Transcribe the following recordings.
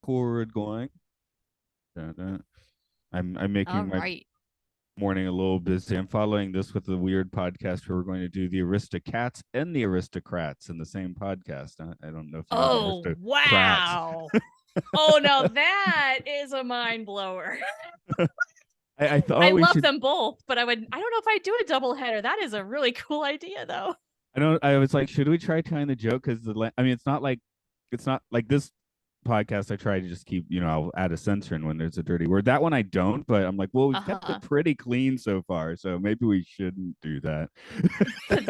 record going. Dun, dun. I'm All making my right. morning a little busy. I'm following this with a weird podcast where we're going to do the Aristocats and the Aristocrats in the same podcast. I don't know if you know the Oh, Aristocrats. wow. Oh, no, that is a mind blower. I I thought we love should. them both, but I don't know if I do a double header. That is a really cool idea, though. I don't. I was like, should we try telling the joke? Because I mean, it's not like this podcast. I try to just keep, I'll add a censor in when there's a dirty word. That one I don't, but I'm like, well, we've kept it Uh-huh. pretty clean so far, so maybe we shouldn't do that.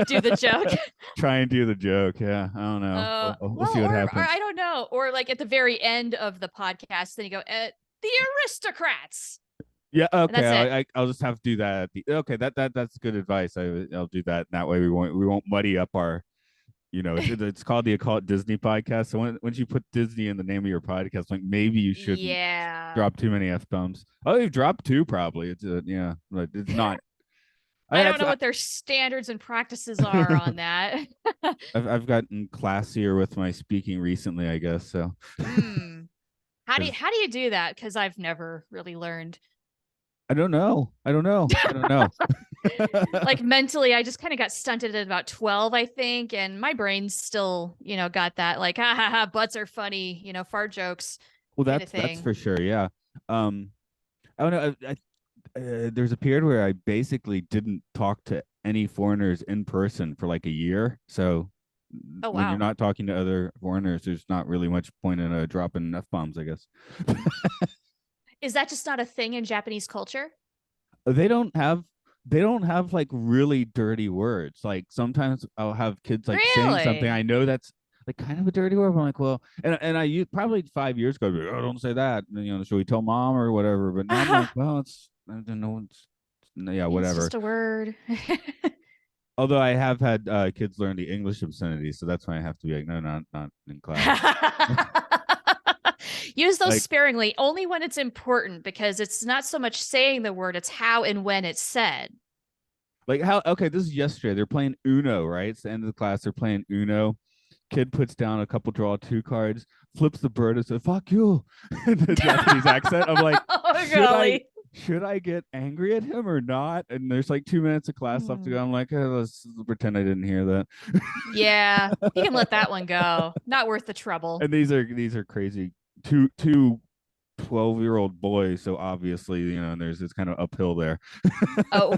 Do the joke. Try and do the joke. Yeah, I don't know. We'll see Well, what or happens. I don't know. Or like at the very end of the podcast, then you go, the aristocrats. Yeah. And Okay. that's it. I'll just have to do that. At the, okay. That's good advice. I'll do that. And that way we won't muddy up our. It's called the Occult Disney podcast. So once you put Disney in the name of your podcast, like maybe you shouldn't Yeah. drop too many f bombs. Oh, you've dropped two probably. It's yeah, but it's not. I I don't that's know what their standards and practices are on that. I've gotten classier with my speaking recently, I guess. So Hmm. How do you because how do you do that? Because I've never really learned. I don't know. I don't know. I don't know. Like mentally, I just kind of got stunted at about 12, I think, and my brain's still, got that like ha ha ha, butts are funny, fart jokes Well, kind of that's thing. for sure. Yeah. Um, I don't know. There's a period where I basically didn't talk to any foreigners in person for like a year. So Oh when you're wow. not talking to other foreigners, there's not really much point in dropping f bombs, I guess. Is that just not a thing in Japanese culture? they don't have they don't have like really dirty words. Like sometimes I'll have kids like saying something I Really? know that's like kind of a dirty word. But I'm like, well, and I used probably 5 years ago, oh, don't say that. And, should we tell mom or whatever? But now I'm like, well, I don't know. Yeah, It's whatever. just a word. Although I have had kids learn the English obscenity, so that's why I have to be like, no, not in class. Use those Like, sparingly, only when it's important, because it's not so much saying the word, it's how and when it's said. how? Okay, this is yesterday. They're playing Uno, right? It's the end of the class. They're playing Uno. Kid puts down a couple draw two cards, flips the bird, and says "fuck you" in the Japanese accent. I'm like, Oh, should I golly. should I get angry at him or not? And there's like 2 minutes of class left to go. Hmm. I'm like, let's pretend I didn't hear that. Yeah, you can let that one go. Not worth the trouble. And these are crazy two 12-year-old boys, so obviously there's this kind of uphill there. Oh,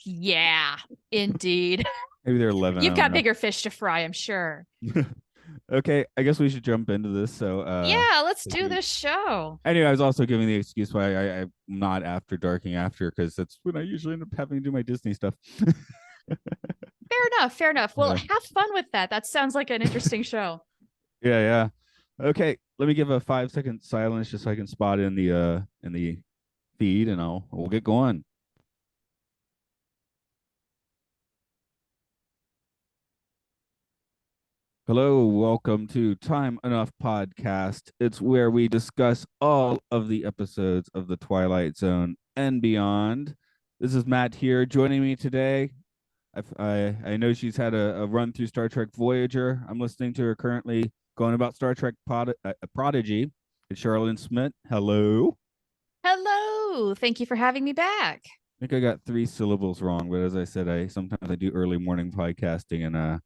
yeah, indeed. Maybe they're 11. I You've don't got know. bigger fish to fry, I'm sure. Okay, I guess we should jump into this. So Yeah, let's do this show. anyway, I was also giving the excuse why I'm not after darking after, because that's when I usually end up having to do my Disney stuff. Fair enough. Fair enough. Well, uh, have fun with that. That sounds like an interesting show. yeah, yeah. Okay, let me give a 5 second silence just so I can spot in the feed, and we'll get going. Hello, welcome to Time Enough Podcast. It's where we discuss all of the episodes of The Twilight Zone and beyond. This is Matt here. Joining me today, I know she's had a run through Star Trek Voyager. I'm listening to her currently going about Star Trek Prodigy. It's Charlynn Schmidt. Hello. Hello. Thank you for having me back. I think I got three syllables wrong, but as I said, I sometimes I do early morning podcasting, and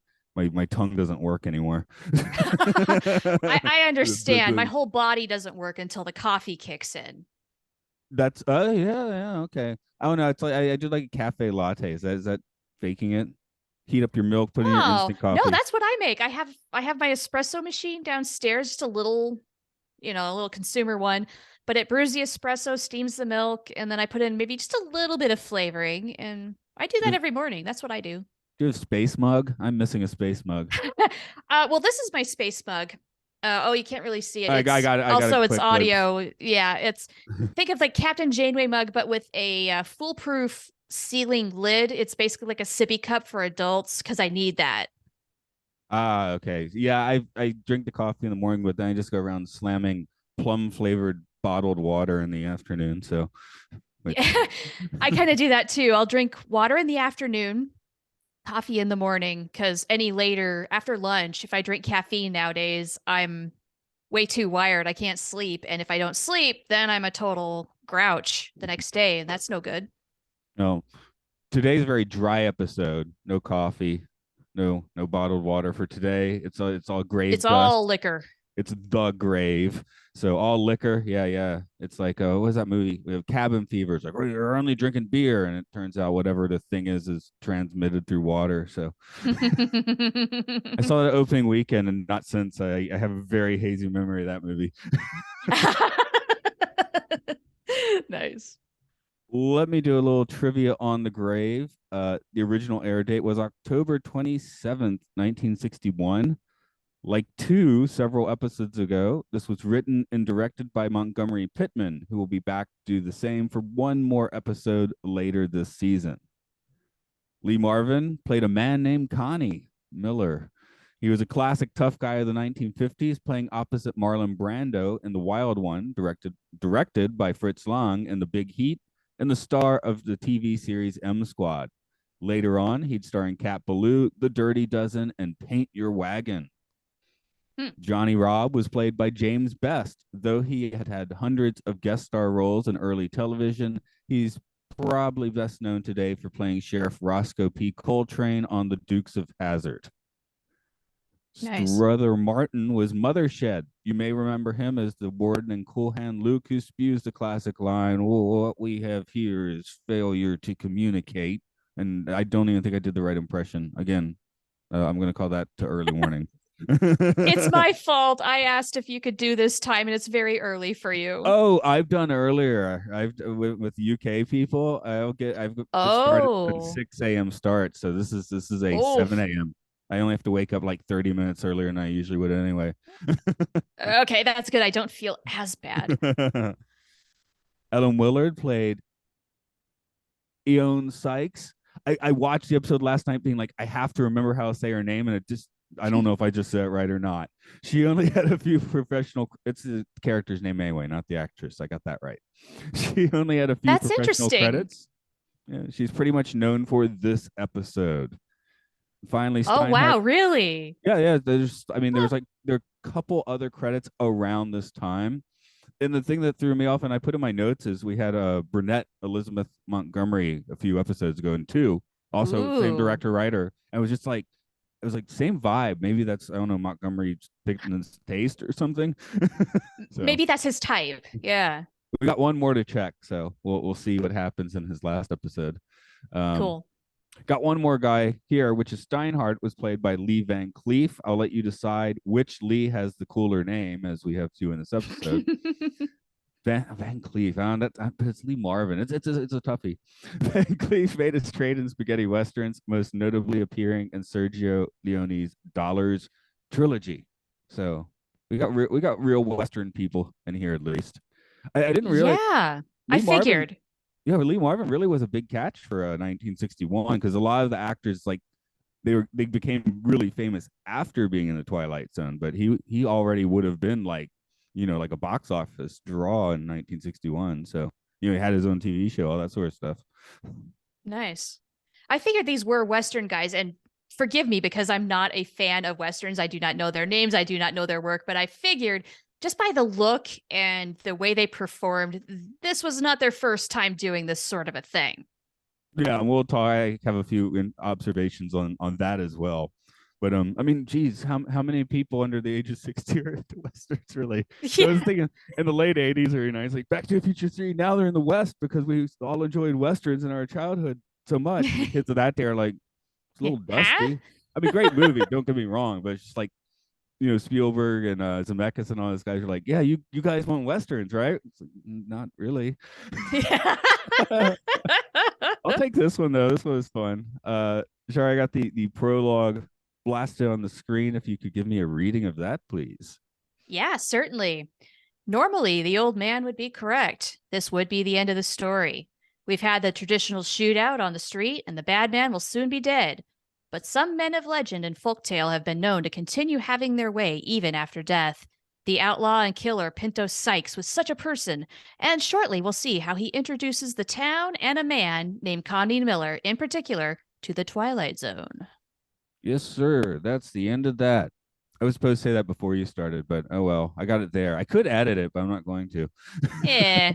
my tongue doesn't work anymore. I understand. My whole body doesn't work until the coffee kicks in. That's yeah, yeah, okay. I don't know. It's like I do like a cafe latte. Is that faking it? Heat up your milk, put in your Oh, instant no, coffee. that's what I make. I have my espresso machine downstairs, just a little, a little consumer one, but it brews the espresso, steams the milk, and then I put in maybe just a little bit of flavoring, and I do that Do every morning. That's what I do. you have a space mug? I'm missing a space mug. Well, this is my space mug. Oh, you can't really see it. I It's got it. I got a also it's quick glimpse. audio. Yeah, it's think of like Captain Janeway mug, but with a foolproof sealing lid. It's basically like a sippy cup for adults because I need that. Ah, okay. Yeah, I drink the coffee in the morning, but then I just go around slamming plum flavored bottled water in the afternoon. So, which Yeah, I kind of do that too. I'll drink water in the afternoon, coffee in the morning, because any later after lunch, if I drink caffeine nowadays, I'm way too wired. I can't sleep. And if I don't sleep, then I'm a total grouch the next day. And that's no good. No, today's a very dry episode. No coffee, no bottled water for today. It's all grave It's dust. all liquor. It's the grave. So all liquor. Yeah, yeah. It's like, what was that movie? We have cabin fever. It's like, oh, you're only drinking beer. And it turns out whatever the thing is transmitted through water. So I saw that opening weekend and not since. I have a very hazy memory of that movie. Nice. Let me do a little trivia on the grave. The original air date was October 27th, 1961. Like several episodes ago, this was written and directed by Montgomery Pittman, who will be back to do the same for one more episode later this season. Lee Marvin played a man named Connie Miller. He was a classic tough guy of the 1950s, playing opposite Marlon Brando in The Wild One, directed by Fritz Lang in The Big Heat, and the star of the TV series M Squad. Later on, he'd star in Cat Ballou, The Dirty Dozen, and Paint Your Wagon. Johnny Robb was played by James Best. Though he had hundreds of guest star roles in early television, he's probably best known today for playing Sheriff Roscoe P. Coltrane on The Dukes of Hazzard. Nice. Strother Martin was Mothershed. You may remember him as the warden in Cool Hand Luke, who spews the classic line, "What we have here is failure to communicate." And I don't even think I did the right impression. Again, I'm going to call that to early warning. It's my fault. I asked if you could do this time, and it's very early for you. Oh, I've done earlier. I've with UK people. I've started at 6 a.m. start. So this is a 7 a.m. I only have to wake up like 30 minutes earlier than I usually would anyway. Okay, that's good. I don't feel as bad. Ellen Willard played Eon Sykes. I watched the episode last night being like, I have to remember how to say her name, and I don't know if I just said it right or not. She only had a few it's the character's name anyway, not the actress. I got that right. She only had a few professional credits. Yeah, she's pretty much known for this episode. Finally, Steinhardt. Oh wow, really? Yeah. There was there are a couple other credits around this time. And the thing that threw me off, and I put in my notes, is we had a brunette Elizabeth Montgomery a few episodes ago, and also same director writer, and it was like same vibe. Maybe that's, I don't know, Montgomery picking his taste or something. So, maybe that's his type. Yeah. We got one more to check, so we'll see what happens in his last episode. Cool. Got one more guy here, which is Steinhardt, was played by Lee Van Cleef. I'll let you decide which Lee has the cooler name, as we have two in this episode. Van Cleef, but it's Lee Marvin. It's a toughie. Van Cleef made his trade in spaghetti westerns, most notably appearing in Sergio Leone's Dollars trilogy. So we got real Western people in here, at least. I didn't realize. Yeah, I figured. Yeah, but Lee Marvin really was a big catch for 1961, because a lot of the actors, like, they became really famous after being in the Twilight Zone, but he already would have been like, like a box office draw in 1961. So he had his own TV show, all that sort of stuff. Nice. I figured these were Western guys, and forgive me because I'm not a fan of Westerns. I do not know their names. I do not know their work, but I figured just by the look and the way they performed, this was not their first time doing this sort of a thing. Yeah, and I have a few observations on that as well. But geez, how many people under the age of 60 are into Westerns, really? Yeah. So I was thinking in the late 80s or 90s, like Back to the Future 3, now they're in the West because we all enjoyed Westerns in our childhood so much. The kids of that day are like, it's a little dusty. Great movie, don't get me wrong, but it's just like, Spielberg and Zemeckis and all those guys are like, yeah, you guys want Westerns, right? It's like, not really. Yeah. I'll take this one, though. This one was fun. Sorry, I got the prologue blasted on the screen. If you could give me a reading of that, please. Yeah, certainly. Normally, the old man would be correct. This would be the end of the story. We've had the traditional shootout on the street, and the bad man will soon be dead. But some men of legend and folktale have been known to continue having their way even after death. The outlaw and killer Pinto Sykes was such a person, and shortly we'll see how he introduces the town and a man named Connie Miller in particular to the Twilight Zone. Yes, sir. That's the end of that. I was supposed to say that before you started, but oh well, I got it there. I could edit it, but I'm not going to. Yeah.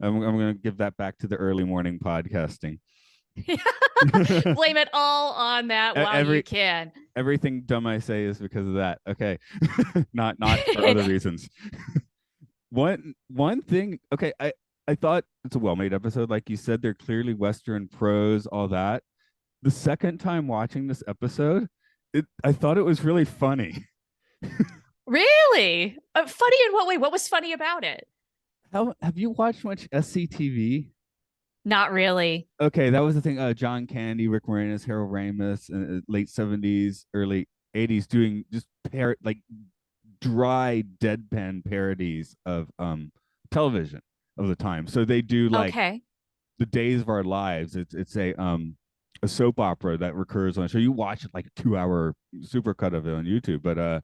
I'm going to give that back to the early morning podcasting. Blame it all on that while you Every can. everything dumb I say is because of that. Okay, not for other reasons. One thing. Okay, I thought it's a well made episode, like you said. They're clearly Western prose, all that. The second time watching this episode, I thought it was really funny. Really? Funny in what way? What was funny about it? How have you watched much SCTV? Not really. Okay, that was the thing. John Candy, Rick Moranis, Harold Ramis, late '70s, early '80s, doing just like dry, deadpan parodies of television of the time. So they do like Okay. the Days of Our Lives. It's a soap opera that recurs on. So you watch it like a 2 hour supercut of it on YouTube, but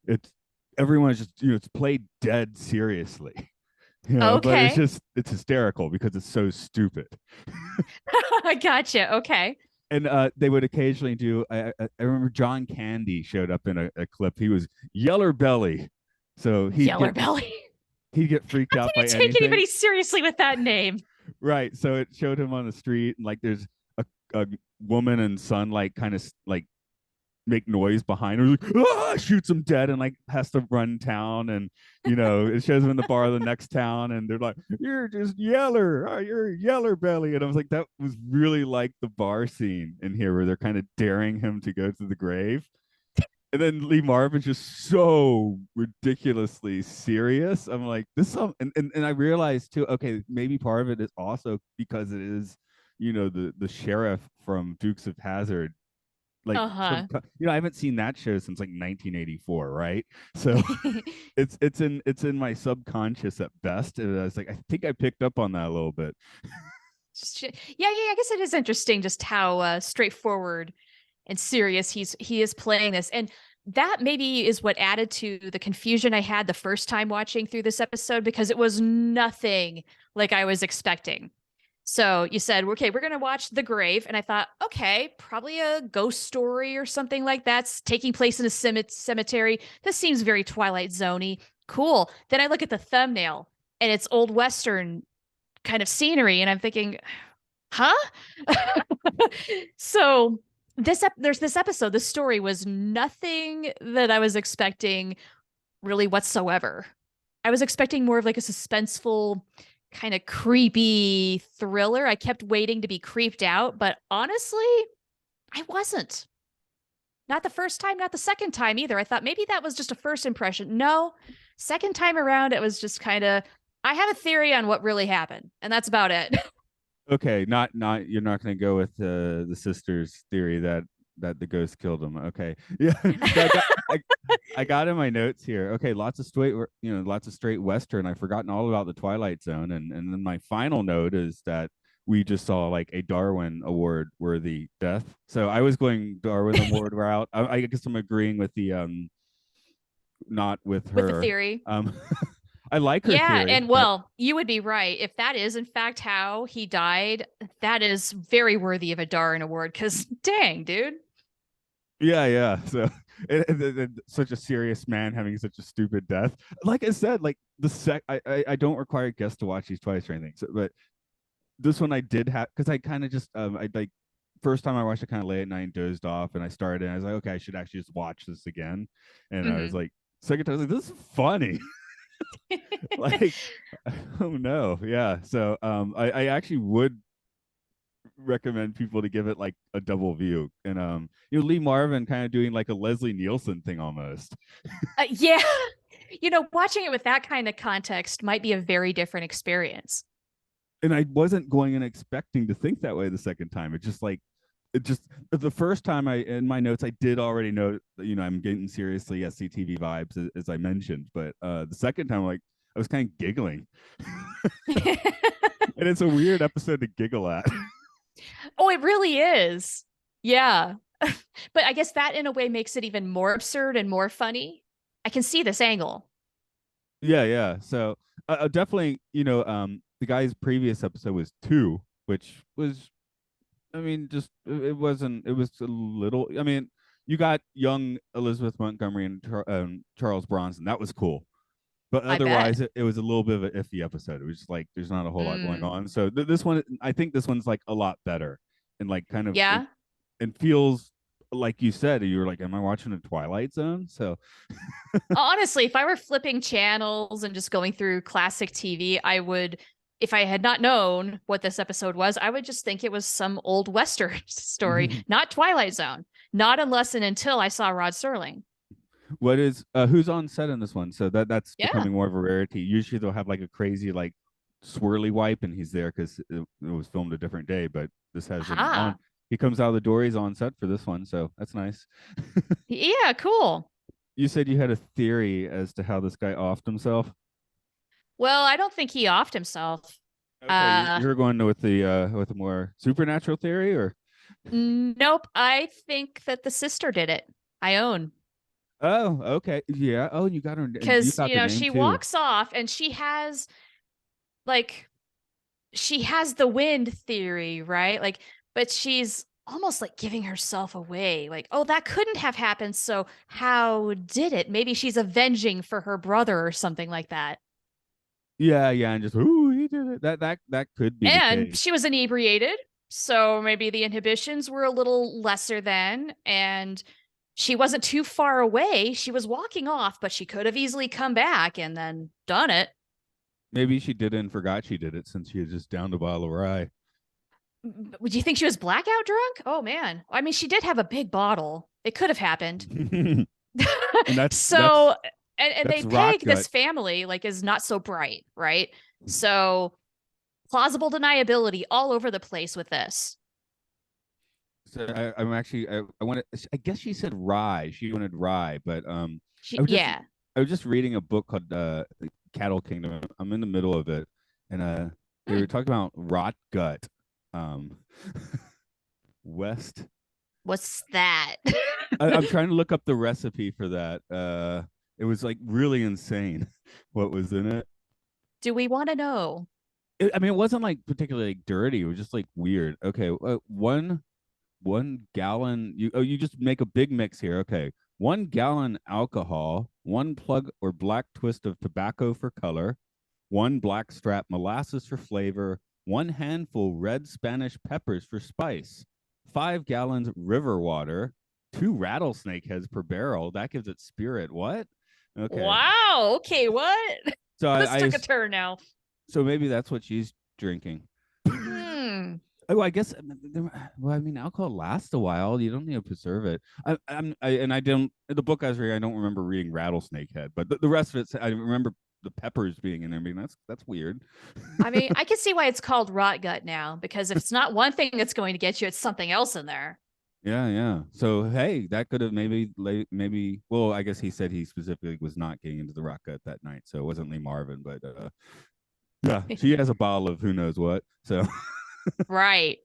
it's everyone's just it's played dead seriously. But Okay. it's hysterical because it's so stupid. I gotcha. Okay. And they would occasionally do. I remember John Candy showed up in a clip. He was Yeller Belly, so Yeller Belly. he'd get freaked How out can you by take anything. anybody seriously with that name? Right. So it showed him on the street, and like there's a woman and son like kind of like make noise behind her, like, shoots him dead, and like has to run town. And it shows him in the bar of the next town, and they're like, "You're just Yeller, you're Yeller Belly." And I was like, that was really like the bar scene in here where they're kind of daring him to go to the grave. And then Lee Marvin's just so ridiculously serious. I'm like, and I realized too, okay, maybe part of it is also because it is, the sheriff from Dukes of Hazzard, like Uh-huh. I haven't seen that show since like 1984, right? So it's in my subconscious at best. And I was like, I think I picked up on that a little bit. Yeah, yeah, I guess it is interesting just how straightforward and serious he is playing this. And that maybe is what added to the confusion I had the first time watching through this episode, because it was nothing like I was expecting. So you said, okay, we're going to watch The Grave. And I thought, okay, probably a ghost story or something like that's taking place in a cemetery. This seems very Twilight Zone-y. Cool. Then I look at the thumbnail and it's old Western kind of scenery. And I'm thinking, huh? So there's this episode. The story was nothing that I was expecting really whatsoever. I was expecting more of like a suspenseful, kind of creepy thriller. I kept waiting to be creeped out, but honestly, I wasn't. Not the first time, not the second time either. I thought maybe that was just a first impression. No, second time around, it was just kind of, I have a theory on what really happened, and that's about it. Okay, not you're not going to go with the sister's theory that the ghost killed him. Okay, yeah, I got in my notes here. Okay, lots of straight Western. I've forgotten all about the Twilight Zone, and then my final note is that we just saw like a Darwin Award worthy death. So I was going Darwin Award route. I guess I'm agreeing with the not with With the her. theory. I like her Yeah, theory, and but well, you would be right. If that is in fact how he died, that is very worthy of a Darwin Award, because dang, dude. yeah. So such a serious man having such a stupid death. Like I said, like I don't require guests to watch these twice or anything. So, but this one I did have, because I kind of just I like first time I watched it kind of late at night and dozed off, and I started and I was like, okay, I should actually just watch this again. And I was Mhm. like, second time I was like, this is funny. Like, oh no, yeah. So I actually would recommend people to give it like a double view. And Lee Marvin kind of doing like a Leslie Nielsen thing almost. Yeah. Watching it with that kind of context might be a very different experience. And I wasn't going and expecting to think that way the second time. It just the first time I in my notes I did already know that, I'm getting seriously SCTV vibes as I mentioned, but the second time like I was kind of giggling. And it's a weird episode to giggle at. Oh, it really is. Yeah. But I guess that in a way makes it even more absurd and more funny. I can see this angle. Yeah. So definitely, the guy's previous episode was 2, which was, I mean, just it wasn't. It was a little. I mean, you got young Elizabeth Montgomery and Charles Bronson. That was cool. But I bet. otherwise, it was a little bit of an iffy episode. It was just like there's not a whole lot going Mm, on. So this one, I think this one's like a lot better, and like kind of yeah. it feels like you said. You were like, "Am I watching a Twilight Zone?" So Honestly, if I were flipping channels and just going through classic TV, I would, if I had not known what this episode was, I would just think it was some old Western story, not Twilight Zone. Not unless and until I saw Rod Serling. what is who's on set in this one? So that's Yeah. becoming more of a rarity. Usually they'll have like a crazy like swirly wipe, and he's there because it was filmed a different day. But this has him on. Aha. He comes out of the door. He's on set for this one, so that's nice. Yeah, cool. You said you had a theory as to how this guy offed himself. Well, I don't think he offed himself. Okay, Uh, you're going with a more supernatural theory, or nope. I think that the sister did it. I own. oh, okay, yeah. Oh, and you got her. You Because, got the name she too. walks off and like, she has the wind theory, right? Like, but she's almost like giving herself away. Like, oh, that couldn't have happened. So how did it? Maybe she's avenging for her brother or something like that. Yeah, yeah, and just ooh, he did it. That could be the And case. she was inebriated. So maybe the inhibitions were a little lesser then. And she wasn't too far away. She was walking off, but she could have easily come back and then done it. Maybe she did it and forgot she did it since she had just downed a bottle of rye. Would you think she was blackout drunk? Oh man. I mean, she did have a big bottle. It could have happened. And that's So and they that's rock peg gut. this family like is not so bright, right? So plausible deniability all over the place with this. So I'm actually I want to. I guess she said rye. She wanted rye, but I She, was just yeah. I was just reading a book called Cattle Kingdom. I'm in the middle of it, and they Hmm. were talking about rot gut. Um, West. What's that? I'm trying to look up the recipe for that. It was like really insane what was in it. Do we want to know? I mean, it wasn't like particularly like, dirty. It was just like weird. Okay, 1 gallon. You just make a big mix here. Okay, 1 gallon alcohol, one plug or black twist of tobacco for color, one blackstrap molasses for flavor, one handful red Spanish peppers for spice, 5 gallons river water, two rattlesnake heads per barrel. That gives it spirit. What? Okay, Wow. Okay, what? so This I took a turn now. so maybe that's what she's drinking. Hmm. Oh, I guess. Well, I mean, alcohol lasts a while. You don't need to preserve it. And I don't. The book I was reading, I don't remember reading Rattlesnake Head, but the rest of it, I remember the peppers being in there. I mean, that's weird. I mean, I can see why it's called rot gut now, because if it's not one thing that's going to get you, it's something else in there. Yeah, yeah. So hey, that could have maybe. Well, I guess he said he specifically was not getting into the rock gut that night, so it wasn't Lee Marvin, but yeah, she has a bottle of who knows what. So Right.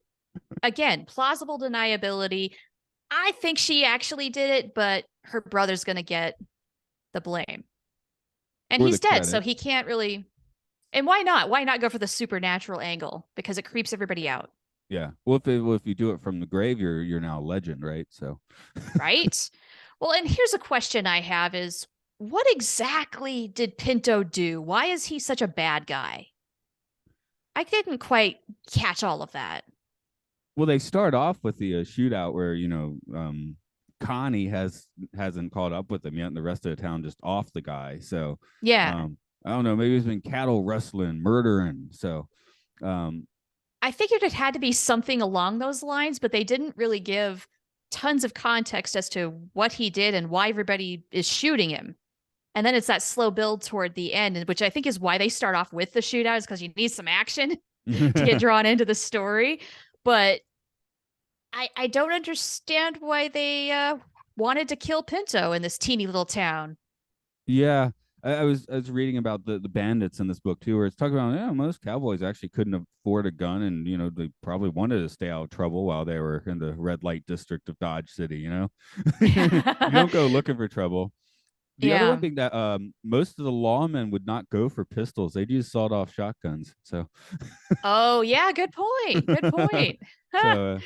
Again, plausible deniability. I think she actually did it, but her brother's going to get the blame. And or the he's dead, so credit. he can't really. And why not? Why not go for the supernatural angle? Because it creeps everybody out, Yeah. Well, if you do it from the grave, you're now a legend, right? So right? Well, and here's a question I have is what exactly did Pinto do? Why is he such a bad guy? I didn't quite catch all of that. well, they start off with the shootout where Connie hasn't caught up with him yet, and the rest of the town just off the guy. So Yeah. I don't know. Maybe he's been cattle rustling, murdering. So um, I figured it had to be something along those lines, but they didn't really give tons of context as to what he did and why everybody is shooting him. And then it's that slow build toward the end, which I think is why they start off with the shootout, is because you need some action to get drawn into the story. But I don't understand why they wanted to kill Pinto in this teeny little town. yeah. I was reading about the bandits in this book too, where it's talking about most cowboys actually couldn't afford a gun, and they probably wanted to stay out of trouble while they were in the red light district of Dodge City. You don't go looking for trouble. The other one Yeah. being that most of the lawmen would not go for pistols; they'd use sawed-off shotguns. So Oh, yeah. Good point. Good point. So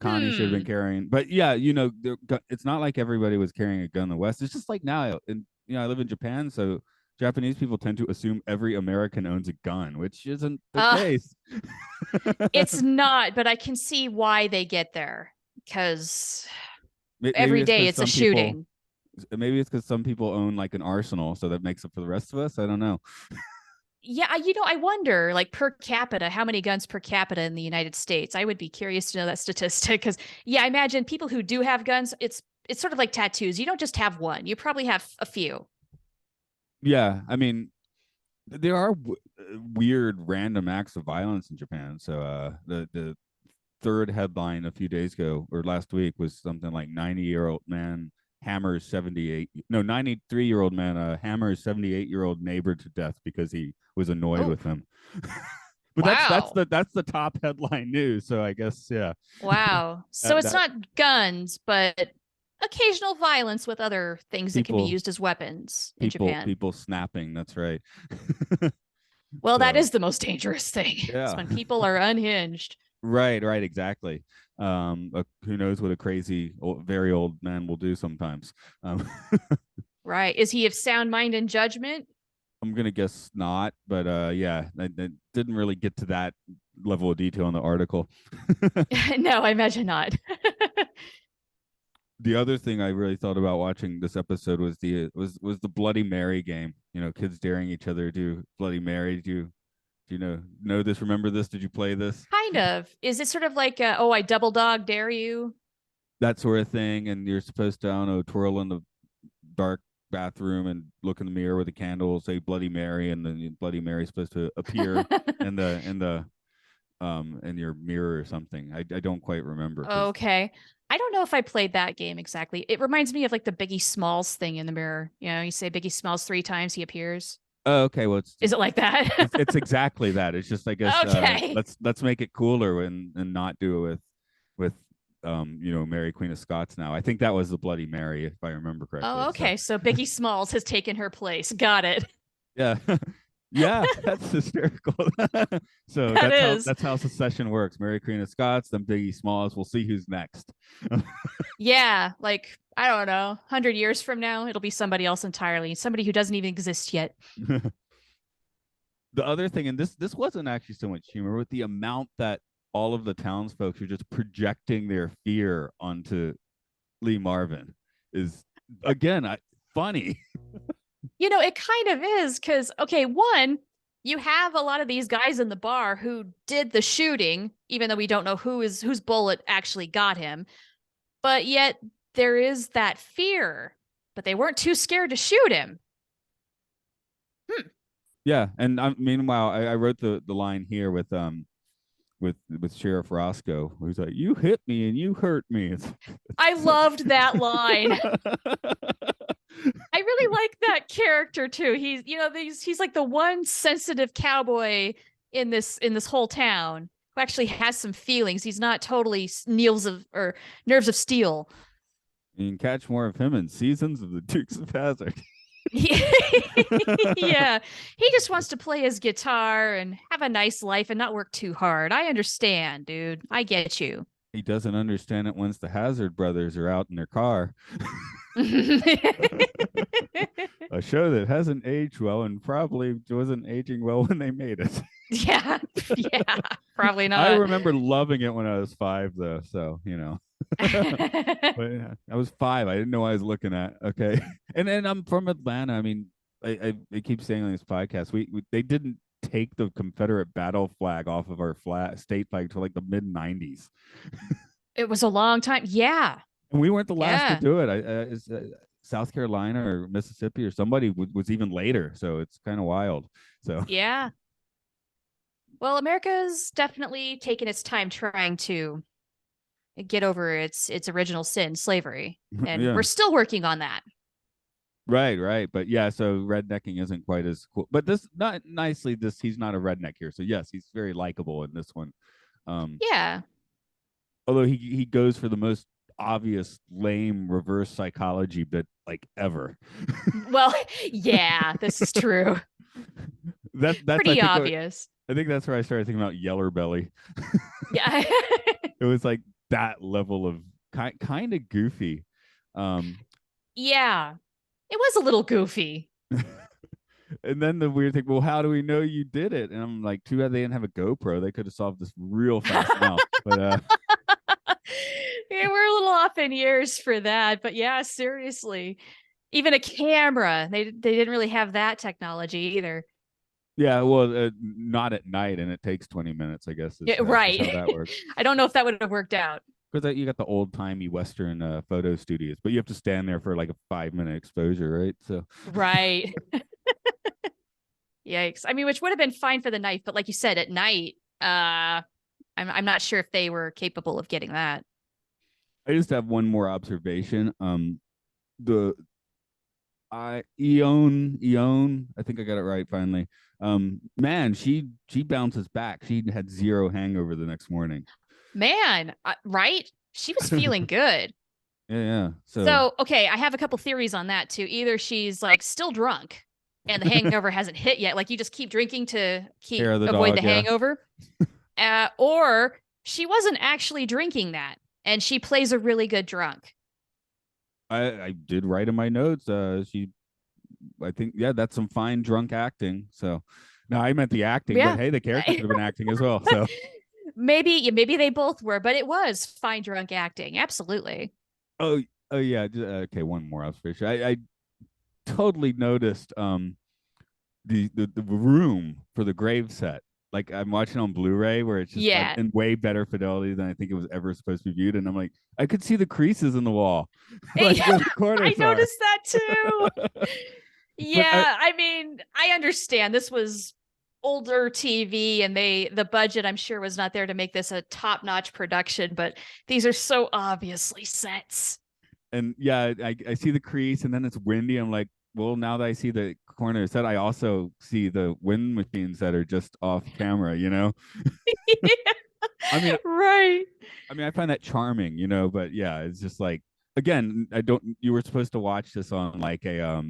Connie should have been Hmm. carrying. But yeah, it's not like everybody was carrying a gun in the West. It's just like now, and I live in Japan, so Japanese people tend to assume every American owns a gun, which isn't the Uh, case. it's not, but I can see why they get there because Maybe every it's day because it's a some people, shooting. maybe it's because some people own like an arsenal, so that makes up for the rest of us. I don't know. Yeah, I wonder, like per capita, how many guns per capita in the United States? I would be curious to know that statistic because, yeah, I imagine people who do have guns, it's sort of like tattoos. You don't just have one; you probably have a few. Yeah, I mean, there are weird random acts of violence in Japan. So the third headline a few days ago or last week was something like 90-year-old man hammers 78 no 93-year-old man hammers 78-year-old neighbor to death because he was annoyed Oh, with him. But wow, that's the top headline news. So I guess yeah, wow. So that it's that not guns, but occasional violence with other things that can be people used as weapons in people Japan. people snapping. That's right. Well, that So is the most dangerous thing. It's yeah. when people are unhinged. Right, exactly. Who knows what a crazy very old man will do sometimes. Right. Is he of sound mind and judgment? I'm gonna guess not, but yeah, I didn't really get to that level of detail in the article. No, I imagine not. The other thing I really thought about watching this episode was the Bloody Mary game. Kids daring each other to do Bloody Mary. Do you know this? Remember this? Did you play this? Kind of. Is it sort of like, oh, I double dog dare you? That sort of thing, and you're supposed to, I don't know, twirl in the dark bathroom and look in the mirror with a candle, say Bloody Mary, and then Bloody Mary's supposed to appear in your mirror or something. I don't quite remember because Okay. I don't know if I played that game exactly. It reminds me of like the Biggie Smalls thing in the mirror. You say Biggie Smalls three times, he appears. oh, okay, well Is it like that? it's exactly that. It's just I guess Okay. let's make it cooler and not do it with Mary Queen of Scots now. I think that was the Bloody Mary if I remember correctly. Oh, So okay. So Biggie Smalls has taken her place. Got it. yeah. Yeah, that's hysterical. So That is. that's how secession works. Mary Queen of Scots, then Biggie Smalls. We'll see who's next. Yeah. Like, I don't know, 100 years from now, it'll be somebody else entirely, somebody who doesn't even exist yet. The other thing, and this wasn't actually so much humor, with the amount that all of the townsfolk are just projecting their fear onto Lee Marvin is again funny. It kind of is because, okay, one, you have a lot of these guys in the bar who did the shooting, even though we don't know whose bullet actually got him. But yet there is that fear, but they weren't too scared to shoot him. Hmm. Yeah, and meanwhile, I wrote the line here with Sheriff Roscoe, who's like, "You hit me and you hurt me." I loved that line. I really like that character too. He's like the one sensitive cowboy in this whole town who actually has some feelings. He's not totally Neils of or nerves of steel. You can catch more of him in Seasons of the Dukes of Hazzard. Yeah, he just wants to play his guitar and have a nice life and not work too hard. I understand, dude. I get you. He doesn't understand it once the Hazard brothers are out in their car. A show that hasn't aged well and probably wasn't aging well when they made it. Yeah, yeah, probably I not. remember loving it when I was 5, though. So, but yeah, I was 5. I didn't know what I was looking at. Okay. And then I'm from Atlanta. I mean, I keep saying on this podcast, they didn't take the Confederate battle flag off of our state flag until like the mid 90s. It was a long time. Yeah, And we weren't the last to yeah, do it. South Carolina or Mississippi or somebody was even later. So it's kind of wild. So yeah. Well, America's definitely taken its time trying to get over its original sin, slavery, and yeah, we're still working on that. right. But yeah, so rednecking isn't quite as cool. But this not nicely. This he's not a redneck here. So yes, he's very likable in this one. Um, Yeah. although he goes for the most obvious lame reverse psychology bit like ever. Well, yeah, this is true. That's I Pretty think obvious. I think that's where I started thinking about Yeller Belly. Yeah. It was like that level of kind of goofy. Um, Yeah. It was a little goofy. and then the weird thing, well, how do we know you did it? And I'm like, too bad they didn't have a GoPro. They could have solved this real fast now. But Yeah, we're a little off in years for that, but yeah, seriously. Even a camera. They didn't really have that technology either. yeah, well, not at night, and it takes 20 minutes, I guess, Yeah, is how right. that works. I don't know if that would have worked out. Because you got the old timey Western photo studios, but you have to stand there for like a 5 minute exposure, right? So, Right. Yikes. I mean, which would have been fine for the knife, but like you said, at night, I'm not sure if they were capable of getting that. I just have one more observation. The Eon, I think I got it right finally. Man, she bounces back. She had zero hangover the next morning. Man, right? She was feeling good. Yeah, yeah. So So, okay, I have a couple theories on that too. Either she's like still drunk and the hangover hasn't hit yet, like you just keep drinking to hair keep of the avoid the dog, yeah. hangover, or she wasn't actually drinking that and she plays a really good drunk. I did write in my notes. I think, yeah, that's some fine drunk acting. So, no, I meant the acting, but Yeah. hey, the character could have been acting as well. So, Maybe they both were, but it was fine drunk acting. Absolutely. oh, oh yeah. Okay, one more observation. I totally noticed the room for the grave set. Like I'm watching on Blu-ray where it's just Yeah. in way better fidelity than I think it was ever supposed to be viewed, and I'm like, I could see the creases in the wall, like where the I corners are. noticed that too. But Yeah, I mean, I understand this was older TV and the budget I'm sure was not there to make this a top-notch production, but these are so obviously sets. and yeah, I see the crease, and then it's windy. I'm like, well, now that I see the corner set, I also see the wind machines that are just off camera. I mean, Right. I find that charming, but yeah, it's just like, again, I don't. You were supposed to watch this on like a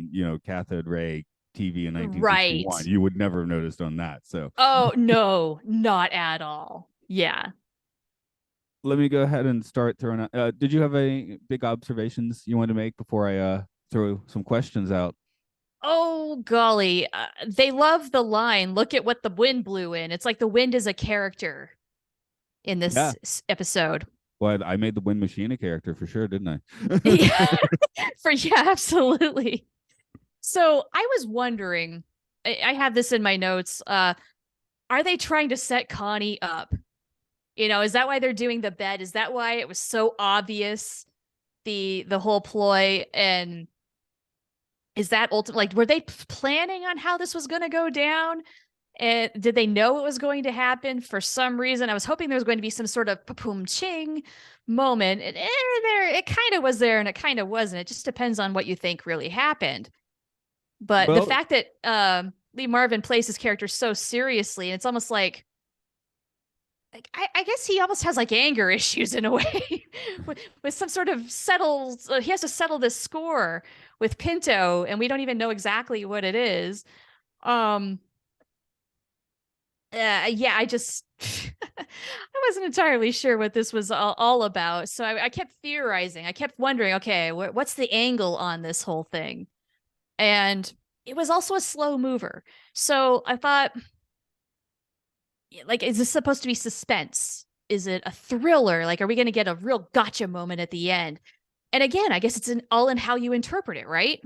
cathode ray TV in Right. 1961. You would never have noticed on that. So Oh, no, not at all. Yeah. let me go ahead and start throwing out. Did you have any big observations you wanted to make before I throw some questions out? Oh, golly. They love the line, look at what the wind blew in. It's like the wind is a character in Yeah. this episode. Well, I made the Wind Machine a character for sure, didn't I? Yeah, yeah, absolutely. So I was wondering, I have this in my notes. Are they trying to set Connie up? Is that why they're doing the bed? Is that why it was so obvious the whole ploy? And is that ultimately like were they planning on how this was going to go down? And did they know it was going to happen for some reason? I was hoping there was going to be some sort of pa-poom ching moment. And there, it kind of was there and it kind of wasn't. It just depends on what you think really happened. But the Well, fact that Lee Marvin plays his character so seriously, and it's almost like I guess he almost has like anger issues in a way with some sort of settles. He has to settle this score with Pinto, and we don't even know exactly what it is. Um, yeah, I just I wasn't entirely sure what this was all about. So I kept theorizing. I kept wondering, okay, what's the angle on this whole thing? And it was also a slow mover. So I thought, like, is this supposed to be suspense? Is it a thriller? Like, are we going to get a real gotcha moment at the end? And again, I guess it's all in how you interpret it, right?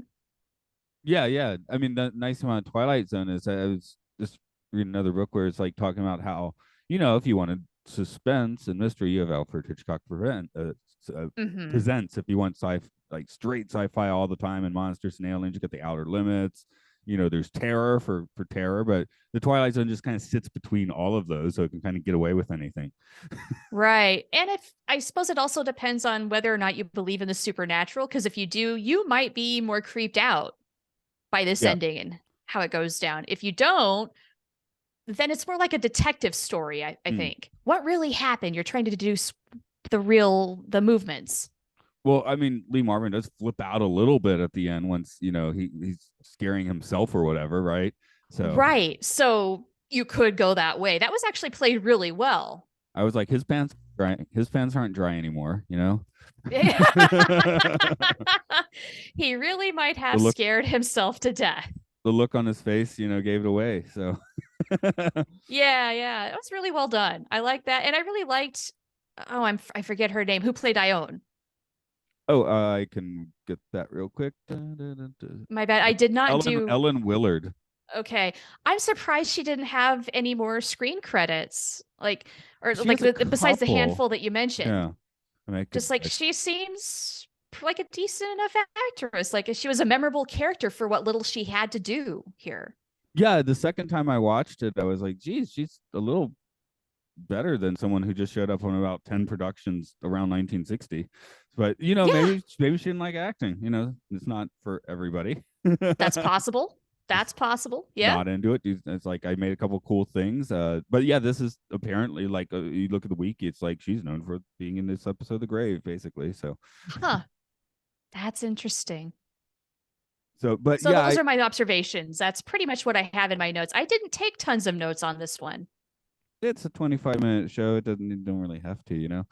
yeah, yeah. I mean, the nice thing about Twilight Zone is I was just reading another book where it's like talking about how, if you wanted suspense and mystery, you have Alfred Hitchcock Mm-hmm. presents. If you want like straight sci-fi all the time and monsters and aliens, you get the Outer Limits. There's terror for terror, but the Twilight Zone just kind of sits between all of those, so it can kind of get away with anything. Right. And if I suppose it also depends on whether or not you believe in the supernatural, because if you do, you might be more creeped out by this Yeah. ending and how it goes down. If you don't, then it's more like a detective story, I Mm. think. What really happened? You're trying to deduce the movements. Well, I mean, Lee Marvin does flip out a little bit at the end once he's scaring himself or whatever, right? So Right. So you could go that way. That was actually played really well. I was like, his pants dry. His pants aren't dry anymore. He really might The have look, scared himself to death. the look on his face, gave it away. So. Yeah, it was really well done. I like that, and I really liked. Oh, I forget her name. Who played Ione? Oh, I can get that real quick. My bad. I did not Ellen do. Ellen Willard. Okay, I'm surprised she didn't have any more screen credits, or She has besides the couple. handful that you mentioned. Yeah. I mean, Just like she seems like a decent enough actress. Like she was a memorable character for what little she had to do here. yeah, the second time I watched it, I was like, geez, she's a little better than someone who just showed up on about 10 productions around 1960. But Yeah, maybe she didn't like acting. It's not for everybody. that's possible. That's possible. Yeah. Not into it. It's like I made a couple cool things. But yeah, this is apparently like you look at the wiki, it's like she's known for being in this episode of The Grave, basically. So Huh. That's interesting. but So yeah, those are my observations. That's pretty much what I have in my notes. I didn't take tons of notes on this one. it's a 25-minute show. It don't really have to.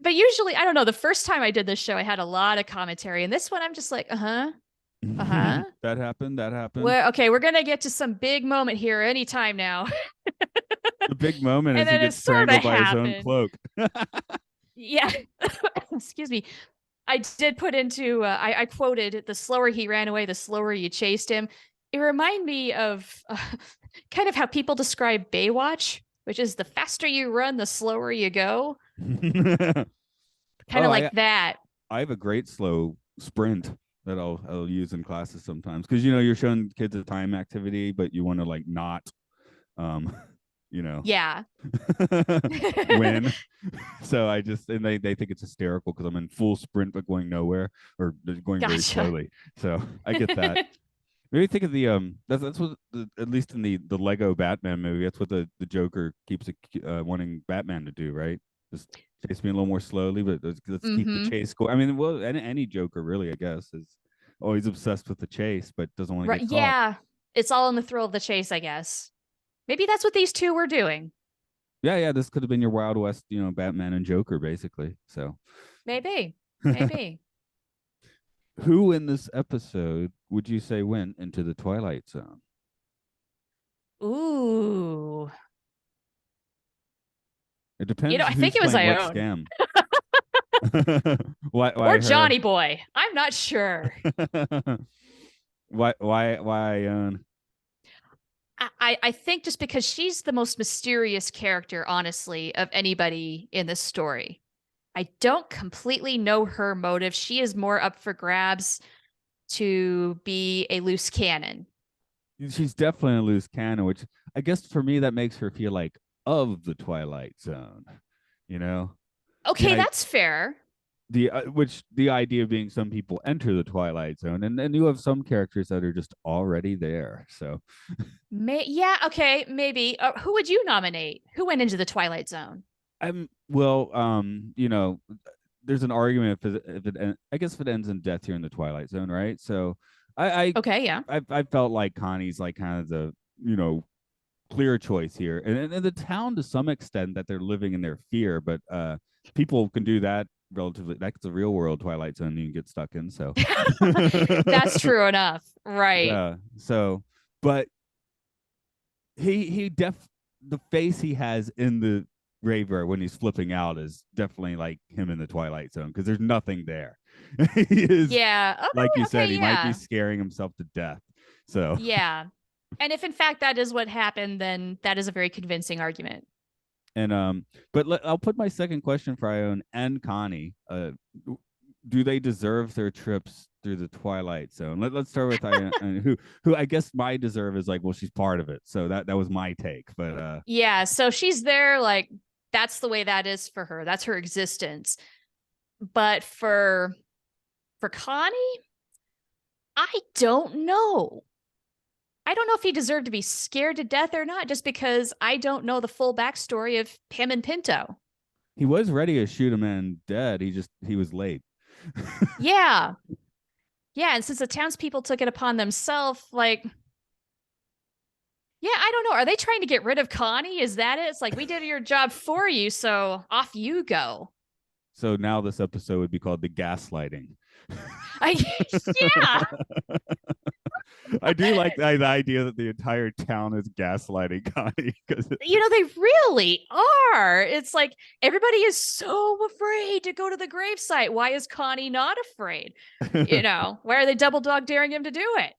But usually, I don't know. The first time I did this show, I had a lot of commentary, and this one, I'm just like, That happened. Okay, we're gonna get to some big moment here anytime now. The big moment And is he then it gets sort of strangled by his own happened. cloak. Yeah. Excuse me. I did put into, I quoted, the slower he ran away, the slower you chased him. It reminded me of kind of how people describe Baywatch, which is the faster you run, the slower you go. Kind of Oh, like that. I have a great slow sprint that I'll use in classes sometimes because you're showing kids a time activity, but you want to like not, um, Yeah. win. So I just and they think it's hysterical because I'm in full sprint but going nowhere or going very Gotcha. slowly. So I get that. Maybe think of the that's what at least in the Lego Batman movie, that's what the Joker keeps wanting Batman to do, right? Just chase me a little more slowly, but let's keep the chase going. I mean, well, any Joker really, I guess, is always obsessed with the chase, but doesn't want to get caught. Yeah, it's all in the thrill of the chase, I guess. Maybe that's what these two were doing. Yeah, this could have been your Wild West, Batman and Joker, basically. So Maybe. Who in this episode would you say went into the Twilight Zone? Ooh. It depends. I Who's think it was playing Ione. what scam? why Or her? Johnny Boy. I'm not sure. why Ione? I think just because she's the most mysterious character, honestly, of anybody in this story. I don't completely know her motive. She is more up for grabs to be a loose cannon. She's definitely a loose cannon, which I guess for me that makes her feel like of the Twilight Zone. Okay, that's fair. The idea being some people enter the Twilight Zone, and you have some characters that are just already there. So, Yeah, okay, maybe. Who would you nominate? Who went into the Twilight Zone? There's an argument if it I guess if it ends in death, you're in the Twilight Zone, right? So, Okay, yeah. I felt like Connie's like kind of the clear choice here, and the town to some extent that they're living in their fear, but people can do that relatively. That's a real world Twilight Zone you can get stuck in. So That's true enough, right? Yeah. So, but the face he has in the graveyard when he's flipping out is definitely like him in the Twilight Zone because there's nothing there. He is, Yeah. Okay, like you said, he might yeah. be scaring himself to death. So Yeah. And if in fact that is what happened, then that is a very convincing argument. And but I'll put my second question for Ione and Connie. Do they deserve their trips through the Twilight Zone? Let's start with Ione, who I guess my deserve is like, well, she's part of it. So that was my take. But yeah, so she's there, like that's the way that is for her. That's her existence. But for Connie, I don't know. I don't know if he deserved to be scared to death or not, just because I don't know the full backstory of him and Pinto. He was ready to shoot a man dead. He was late. Yeah. Yeah. And since the townspeople took it upon themselves, like, Yeah, I don't know. Are they trying to get rid of Connie? Is that it? It's like, we did your job for you, so off you go. So now this episode would be called the gaslighting. I, yeah, I do like the idea that the entire town is gaslighting Connie because they really are. It's like everybody is so afraid to go to the gravesite. Why is Connie not afraid? Why are they double dog daring him to do it?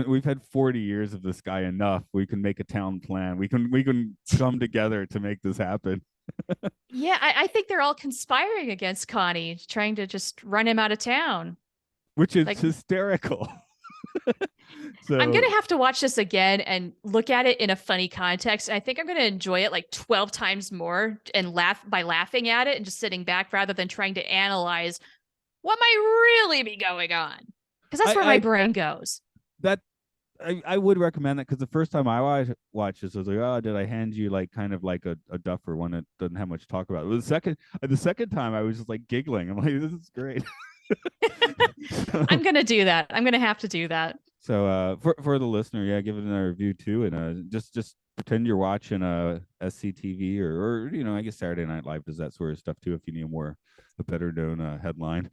we've had 40 years of this guy. Enough. We can make a town plan. We can come together to make this happen. Yeah, I think they're all conspiring against Connie, trying to just run him out of town. Which is Like, hysterical. I'm So gonna have to watch this again and look at it in a funny context. I think I'm gonna enjoy it like 12 times more and laugh by laughing at it and just sitting back rather than trying to analyze what might really be going on. Because that's where my brain goes. that I would recommend that because the first time I watched this, I was like, oh, did I hand you like kind of like a duffer one that doesn't have much to talk about? But the second time, I was just like giggling. I'm like, this is great. I'm gonna do that. I'm gonna have to do that. So for the listener, yeah, give it another review too, and just pretend you're watching SCTV or I guess Saturday Night Live does that sort of stuff too. If you need a better known headline.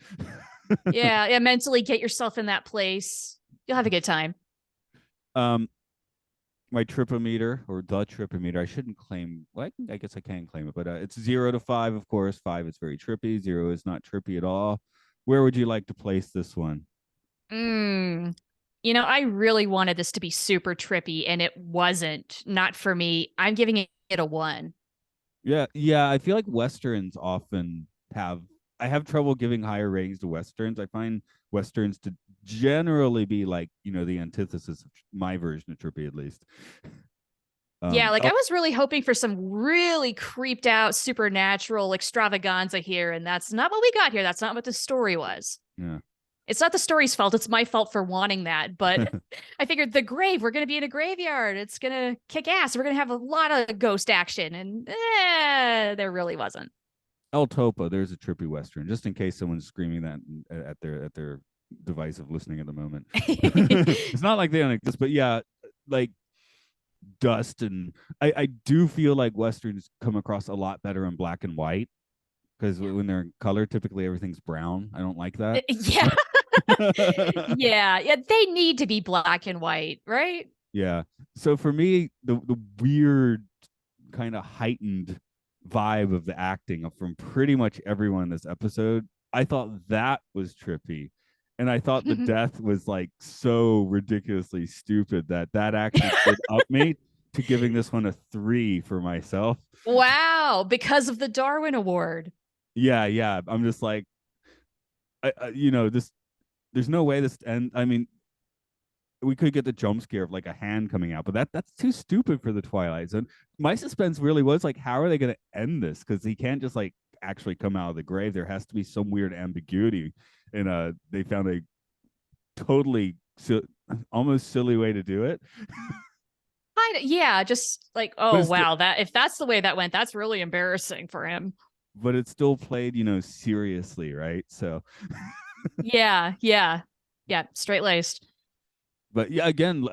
Yeah, mentally get yourself in that place. You'll have a good time. My tripometer or the tripometer, I shouldn't claim. Well, I guess I can claim it, but it's 0 to 5. Of course, 5 is very trippy. 0 is not trippy at all. Where would you like to place this one? I really wanted this to be super trippy, and it wasn't. Not for me. I'm giving it a 1. Yeah. I feel like westerns often I have trouble giving higher ratings to westerns. I find westerns to generally be like the antithesis of my version of trippy, at least. Yeah, I was really hoping for some really creeped out supernatural extravaganza here, and that's not what we got here. That's not what the story was. Yeah. It's not the story's fault. It's my fault for wanting that. But I figured the grave, we're going to be in a graveyard. It's going to kick ass. We're going to have a lot of ghost action. And there really wasn't. El Topo, there's a trippy western, just in case someone's screaming that at their device of listening at the moment. It's not like they don't exist, but yeah, like dust, and I do feel like westerns come across a lot better in black and white because when they're in color, typically everything's brown. I don't like that. Yeah. yeah, they need to be black and white, right? Yeah. So for me, the weird kind of heightened vibe of the acting from pretty much everyone in this episode, I thought that was trippy. And I thought the death was like so ridiculously stupid that actually stood up me to giving this one a 3 for myself. Wow, because of the Darwin Award. Yeah. I'm just like, this. There's no way this end. I mean, we could get the jump scare of like a hand coming out, but that's too stupid for the Twilight Zone. My suspense really was like, how are they going to end this? Because he can't just like actually come out of the grave. There has to be some weird ambiguity, and they found a totally almost silly way to do it. Yeah, just like, oh wow, that if that's the way that went, that's really embarrassing for him. But it's still played, seriously, right? So yeah, straight laced. But yeah, again,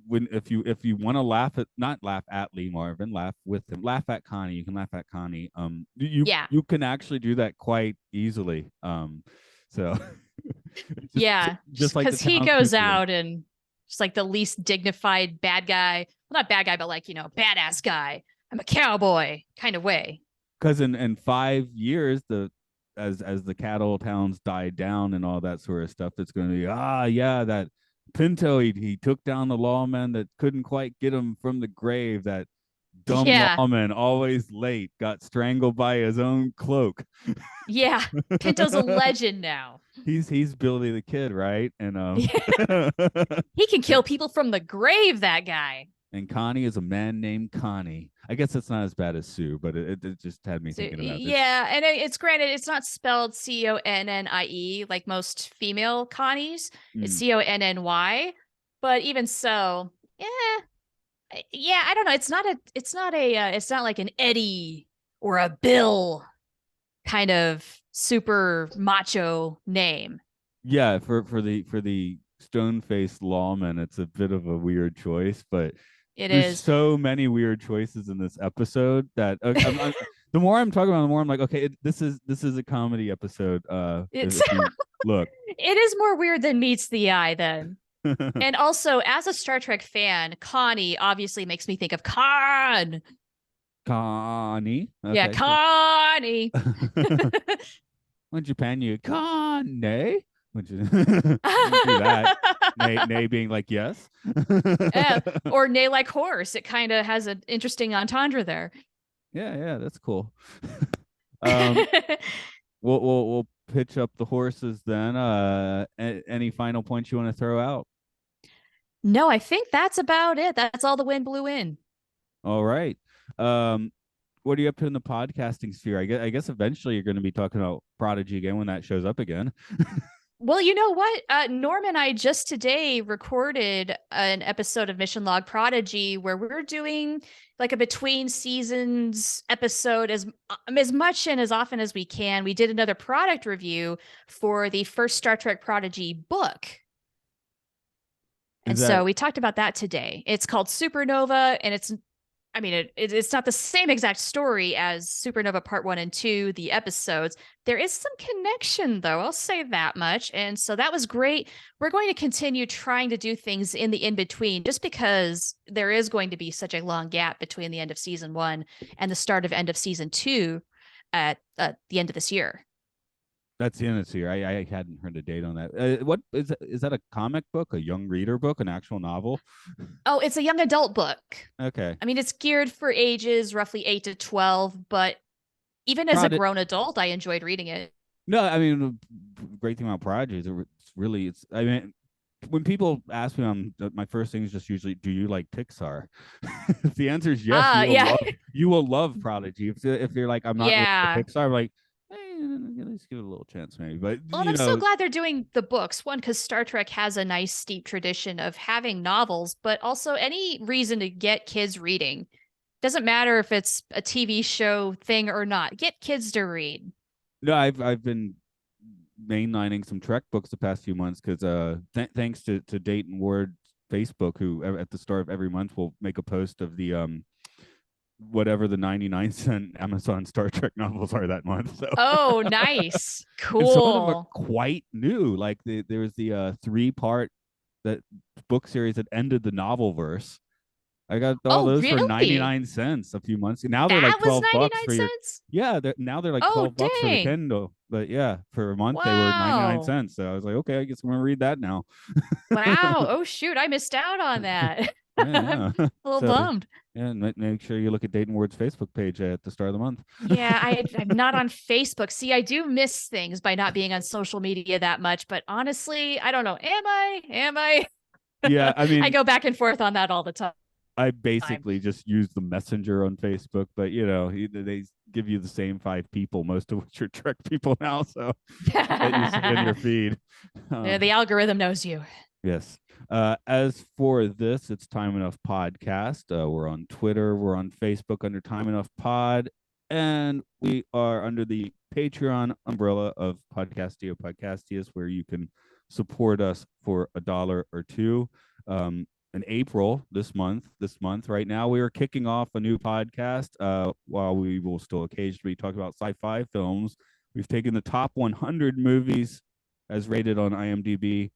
if you want to not laugh at Lee Marvin, laugh with him, laugh at Connie. You can laugh at Connie. You can actually do that quite easily. So just like because he goes out and just like the least dignified bad guy. Well, not bad guy, but like badass guy. I'm a cowboy kind of way. Because in 5 years, as the cattle towns died down and all that sort of stuff, it's going to be that Pinto, he took down the lawman that couldn't quite get him from the grave. That dumb lawman, always late, got strangled by his own cloak. Yeah, Pinto's a legend now. He's Billy the Kid, right? And he can kill people from the grave. That guy. And Connie is a man named Connie. I guess that's not as bad as Sue, but it just had me thinking about this. Yeah, and it's granted, it's not spelled Connie like most female Connies. It's Conny, but even so, yeah, I don't know. It's not like an Eddie or a Bill kind of super macho name. Yeah, for the stone-faced lawman, it's a bit of a weird choice, but It There's is. so many weird choices in this episode that the more I'm talking about, the more I'm like, okay, this is a comedy episode. It's If you look, it is more weird than meets the eye then. And also, as a Star Trek fan, Connie obviously makes me think of Khan. Connie, Yeah, okay, sure. Connie. When Japan, you Connie, would you, you do that? Nay being like yes. Or neigh like horse. It kind of has an interesting entendre there. Yeah, that's cool. um, we'll pitch up the horses then. Any final points you want to throw out? No, I think that's about it. That's all the wind blew in. All right. Um, what are you up to in the podcasting sphere? I guess eventually you're going to be talking about Prodigy again when that shows up again. Well, you know what? Norm and I just today recorded an episode of Mission Log Prodigy where we're doing like a between seasons episode as much and as often as we can. We did another product review for the first Star Trek Prodigy book. And Is that so we talked about that today. It's called Supernova, and it's not the same exact story as Supernova Part 1 and 2, the episodes. There is some connection, though. I'll say that much. And so that was great. We're going to continue trying to do things in the in between just because there is going to be such a long gap between the end of season 1 and the start of end of season 2 at the end of this year. that's the end of the year? I hadn't heard a date on that. What is that a comic book, a young reader book, an actual novel? Oh, it's a young adult book. Okay. I mean, it's geared for ages roughly 8 to 12, but even as a grown adult, I enjoyed reading it. No, I mean, the great thing about Prodigy is it's. I mean, when people ask me, my first thing is just usually, do you like Pixar? If the answer is yes, Yeah. you will love Prodigy. If you're like, I'm not really a Yeah. Pixar, I'm like, let's give it a little chance, maybe. But Well, and I'm so glad they're doing the books. One, because Star Trek has a nice steep tradition of having novels, but also any reason to get kids reading. Doesn't matter if it's a TV show thing or not. Get kids to read. no, I've been mainlining some Trek books the past few months because thanks to Dayton Ward Facebook, who at the start of every month will make a post of the whatever the 99-cent Amazon Star Trek novels are that month. So Oh, nice. and some of them are Cool. quite new. Like there was the 3-part that book series that ended the novel verse. I got all Oh, those for really? 99 cents a few months ago. Now they're That like was 12 bucks 99 for your cents? yeah, now they're like Oh, 12 bucks for the dang. Kindle. But yeah, for a month they were 99 Wow. cents. So I was like, okay, I guess I'm gonna read that now. Wow. Oh, shoot. I missed out on that. Yeah, A yeah. little So bummed. yeah, make sure you look at Dayton Ward's Facebook page at the start of the month. Yeah, I'm not on Facebook. See, I do miss things by not being on social media that much, but honestly, I don't know. Am I? Am I? Yeah, I I mean, go back and forth on that all the time. I basically just use the messenger on Facebook, but they give you the same 5 people, most of which are Trek people now, so that you see in your feed. Yeah, the algorithm knows you. Yes. As for this, it's Time Enough Podcast. We're on Twitter, we're on Facebook under Time Enough Pod, and we are under the Patreon umbrella of Podcastias, where you can support us for $1 or $2. In April this month right now, we are kicking off a new podcast. While we will still occasionally talk about sci-fi films, we've taken the top 100 movies as rated on IMDb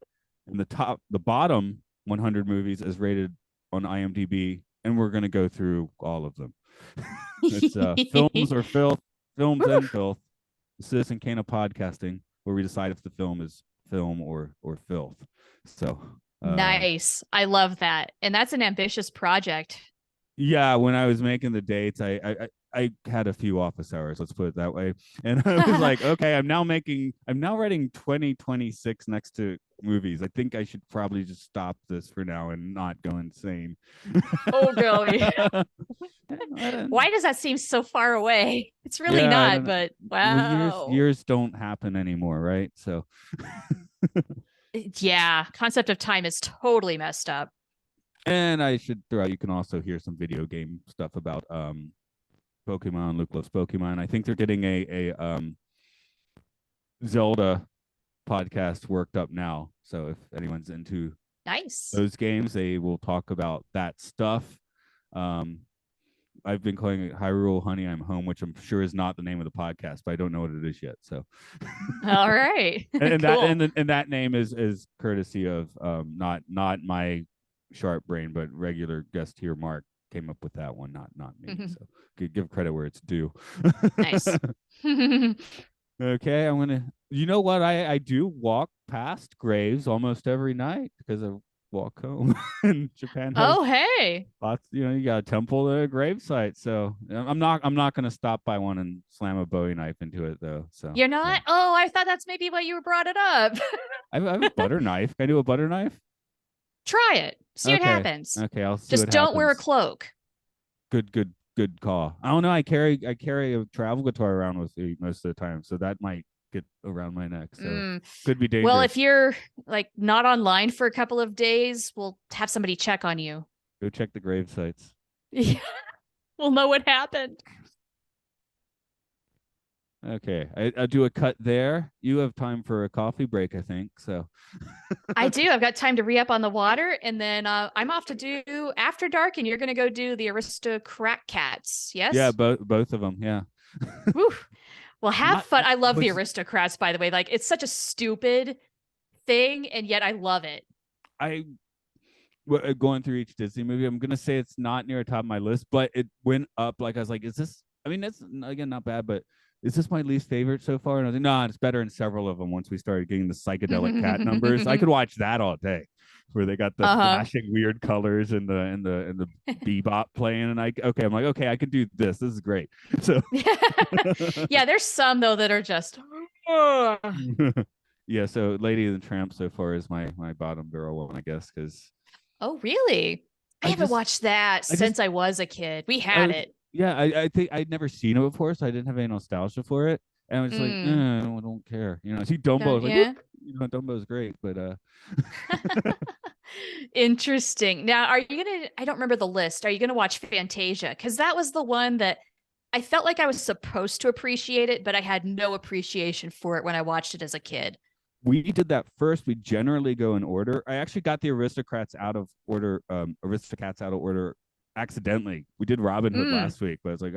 and the bottom 100 movies as rated on IMDb, and we're going to go through all of them. It's films or filth, films and filth, the Citizen Kane of podcasting, where we decide if the film is film or filth. So Nice. I love that. And that's an ambitious project. yeah, when I was making the dates, I had a few office hours, let's put it that way. And I was like, okay, I'm now writing 2026 next to movies. I think I should probably just stop this for now and not go insane. Oh, golly. Why does that seem so far away? It's really not, but wow. Well, years don't happen anymore, right? So yeah, concept of time is totally messed up. and I should throw out, you can also hear some video game stuff about Pokemon, Luke Loves Pokemon. I think they're getting a Zelda podcast worked up now. So if anyone's into nice those games, they will talk about that stuff. I've been calling it Hyrule Honey I'm Home, which I'm sure is not the name of the podcast, but I don't know what it is yet. So, All right. and Cool. that name is courtesy of not my sharp brain, but regular guest here Mark came up with that one, not me. So give credit where it's due. Nice. Okay, I'm gonna. You know what? I do walk past graves almost every night because I walk home. And Japan has Oh, hey. lots. You got a temple, a grave site. So I'm not gonna stop by one and slam a Bowie knife into it though. So You're yeah. not? Oh, I thought that's maybe why you brought it up. I have a butter knife. Can I do a butter knife? Try it. See what Okay. happens. Okay, I'll see Just what don't wear a happens. cloak. Good call. I don't know. I carry a travel guitar around with me most of the time, so that might get around my neck. So could be Well, dangerous. if you're like not online for a couple of days, we'll have somebody check on you. Go check the grave sites. Yeah. We'll know what happened. Okay, I'll do a cut there. You have time for a coffee break, I think. So I do. I've got time to re-up on the water, and then I'm off to do After Dark, and you're going to go do the Aristocrat Cats. yeah, Yes? both of them. Yeah. Whew. Well, have Not fun. I love the which Aristocrats, by the way. Like, it's such a stupid thing, and yet I love it. I going through each Disney movie. I'm gonna say it's not near the top of my list, but it went up. Like I was like, is this? I mean, that's again not bad, but is this my least favorite so far? And I was like, no, it's better in several of them. Once we started getting the psychedelic cat numbers, I could watch that all day, where they got the Uh-huh. flashing weird colors and the bebop playing, and I'm like, okay, I could do this. This is great. So Yeah, there's some though that are just yeah, so Lady and the Tramp so far is my bottom barrel one, I guess, because Oh, really? I I haven't just watched that I just since I was a kid. We had it. yeah, I think I'd never seen it before, so I didn't have any nostalgia for it. And I was like, Mm. I don't care. See Dumbo, I was like, Yeah. Dumbo's great, but Interesting. Now, are you gonna? I don't remember the list. Are you gonna watch Fantasia? Because that was the one that I felt like I was supposed to appreciate it, but I had no appreciation for it when I watched it as a kid. we did that first. We generally go in order. I actually got the Aristocats out of order accidentally. We did Robin Hood Mm, last week, but it's like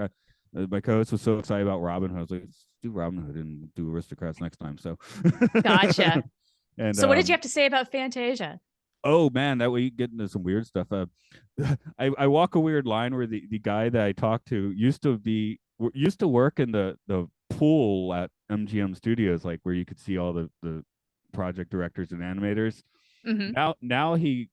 my co-host was so excited about Robin Hood. I was like, let's do Robin Hood and do Aristocrats next time. So gotcha. and So, what did you have to say about Fantasia? oh man, that way you get into some weird stuff. I walk a weird line where the guy that I talked to used to work in the pool at MGM Studios, like where you could see all the project directors and animators. Mm-hmm. Now he's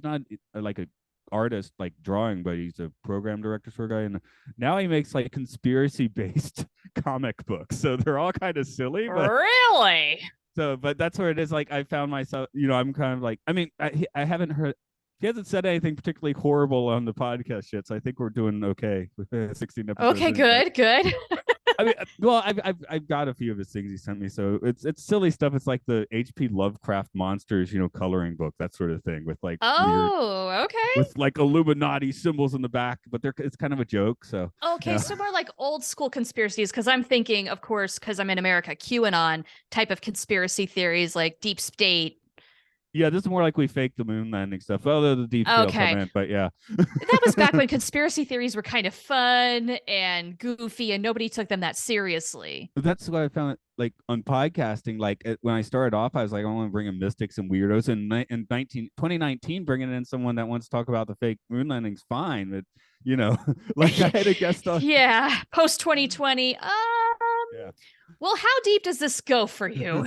not like a artist like drawing, but he's a program director sort of guy, and now he makes like conspiracy based comic books. So they're all kind of silly, but Really? but that's where it is. Like I found myself, I'm kind of like, I mean, I haven't heard. He hasn't said anything particularly horrible on the podcast yet, so I think we're doing okay with 16 episodes. Okay, In, but good, good. I mean, well, I've got a few of his things he sent me, so it's silly stuff. It's like the H.P. Lovecraft monsters, coloring book, that sort of thing, with like weird, Oh, okay. with like Illuminati symbols in the back, but it's kind of a joke. So Okay, yeah, so more like old school conspiracies, because I'm thinking, of course, because I'm in America, QAnon type of conspiracy theories like deep state. yeah, this is more like we faked the moon landing stuff. Although the deep state will come Okay. in, but yeah. That was back when conspiracy theories were kind of fun and goofy and nobody took them that seriously. That's what I found like on podcasting. Like when I started off, I was like, I want to bring in mystics and weirdos. And in 2019, bringing in someone that wants to talk about the fake moon landing's fine. But like I had a guest on. Yeah, post 2020. Yeah. Well, how deep does this go for you?